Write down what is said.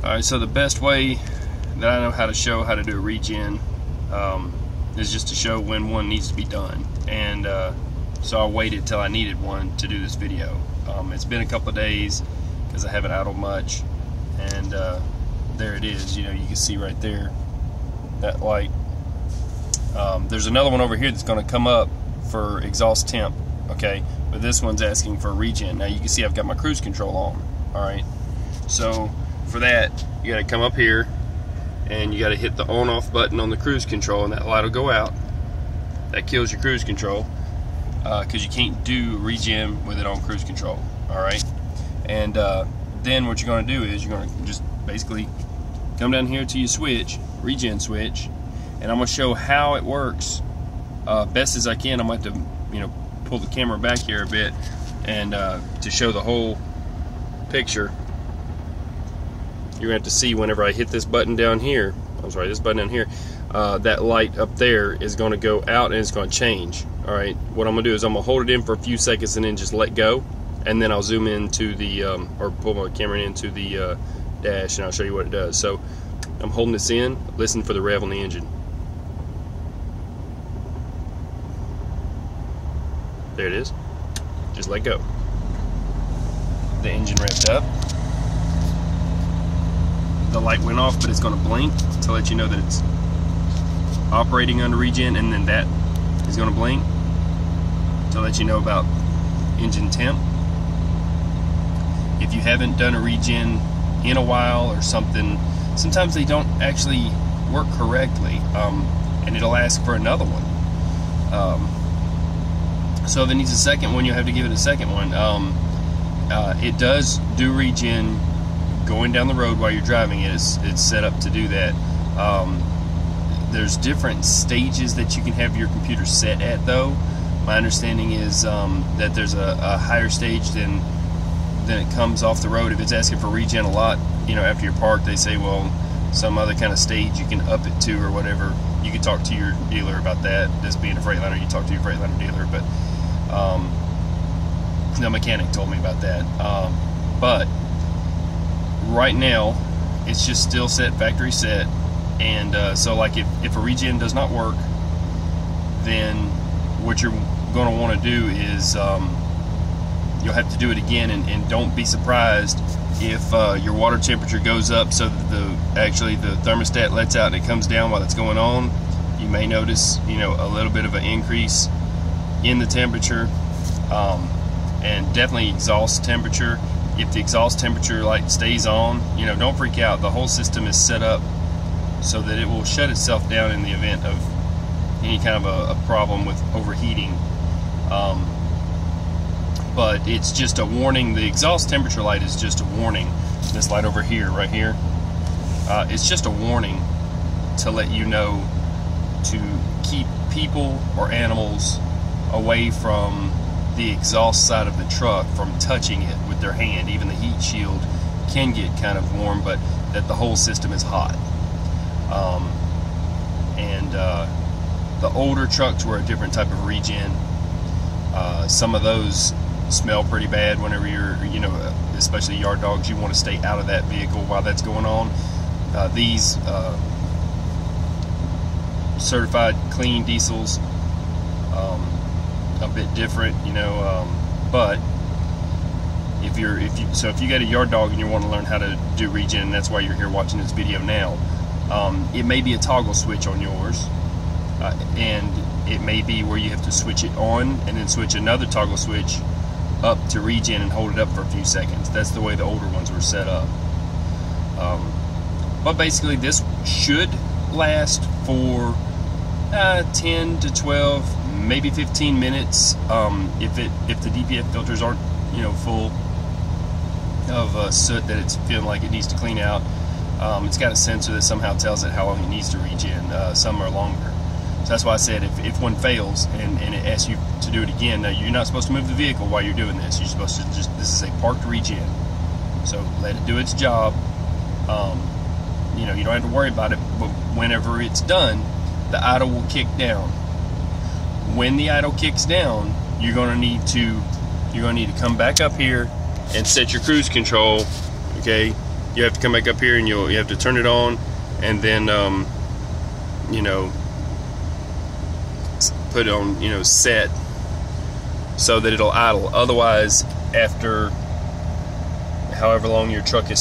Alright, so the best way that I know how to show how to do a regen is just to show when one needs to be done. And so I waited till I needed one to do this video. It's been a couple of days because I haven't idled much, and there it is. You know, you can see right there that light. There's another one over here that's going to come up for exhaust temp, okay, but this one's asking for a regen. Now you can see I've got my cruise control on. Alright, so for that you got to come up here and you got to hit the on off button on the cruise control, and that light will go out. That kills your cruise control because you can't do regen with it on cruise control. Alright, and then what you're going to do is you're going to just basically come down here to your switch, regen switch, and I'm going to show how it works best as I can. I'm going to have to, you know, pull the camera back here a bit and to show the whole picture. You're going to have to see whenever I hit this button down here, I'm sorry, this button down here, that light up there is going to go out and it's going to change. Alright, what I'm going to do is I'm going to hold it in for a few seconds and then just let go, and then I'll zoom into the, or pull my camera into the dash, and I'll show you what it does. So I'm holding this in, listen for the rev on the engine. There it is. Just let go. The engine revved up. The light went off, but it's going to blink to let you know that it's operating under regen, and then that is going to blink to let you know about engine temp. If you haven't done a regen in a while or something, sometimes they don't actually work correctly, and it'll ask for another one. So if it needs a second one, you'll have to give it a second one. It does do regen going down the road while you're driving it. It's set up to do that. There's different stages that you can have your computer set at, though. My understanding is that there's a higher stage than it comes off the road. If it's asking for regen a lot, you know, after you're parked, they say, well, some other kind of stage you can up it to or whatever. You can talk to your dealer about that. This being a Freightliner, you talk to your Freightliner dealer, but the mechanic told me about that. But right now it's just still set factory set, and so like if a regen does not work, then what you're going to want to do is you'll have to do it again, and don't be surprised if your water temperature goes up so that actually the thermostat lets out and it comes down while it's going on. You may notice, you know, a little bit of an increase in the temperature, and definitely exhaust temperature. If the exhaust temperature light stays on, you know, don't freak out. The whole system is set up so that it will shut itself down in the event of any kind of a problem with overheating. But it's just a warning. The exhaust temperature light is just a warning. This light over here, right here, it's just a warning to let you know to keep people or animals away from the exhaust side of the truck, from touching it with their hand. Even the heat shield can get kind of warm, but that the whole system is hot. The older trucks were a different type of regen. Some of those smell pretty bad whenever you're, you know, especially yard dogs. You want to stay out of that vehicle while that's going on. These certified clean diesels, a bit different, you know, but if you got a yard dog and you want to learn how to do regen, that's why you're here watching this video now. It may be a toggle switch on yours, and it may be where you have to switch it on and then switch another toggle switch up to regen and hold it up for a few seconds. That's the way the older ones were set up. But basically this should last for 10 to 12, maybe 15 minutes, if the DPF filters aren't, you know, full of soot that it's feeling like it needs to clean out. It's got a sensor that somehow tells it how long it needs to regen. Some are longer. So that's why I said if one fails and it asks you to do it again, now you're not supposed to move the vehicle while you're doing this. You're supposed to this is a parked regen. So let it do its job. You know, you don't have to worry about it, but whenever it's done, the idle will kick down. When the idle kicks down, you're going to need to come back up here and set your cruise control, okay, you have to come back up here and you have to turn it on, and then you know, put it on, you know, set, so that it'll idle. Otherwise, after however long your truck is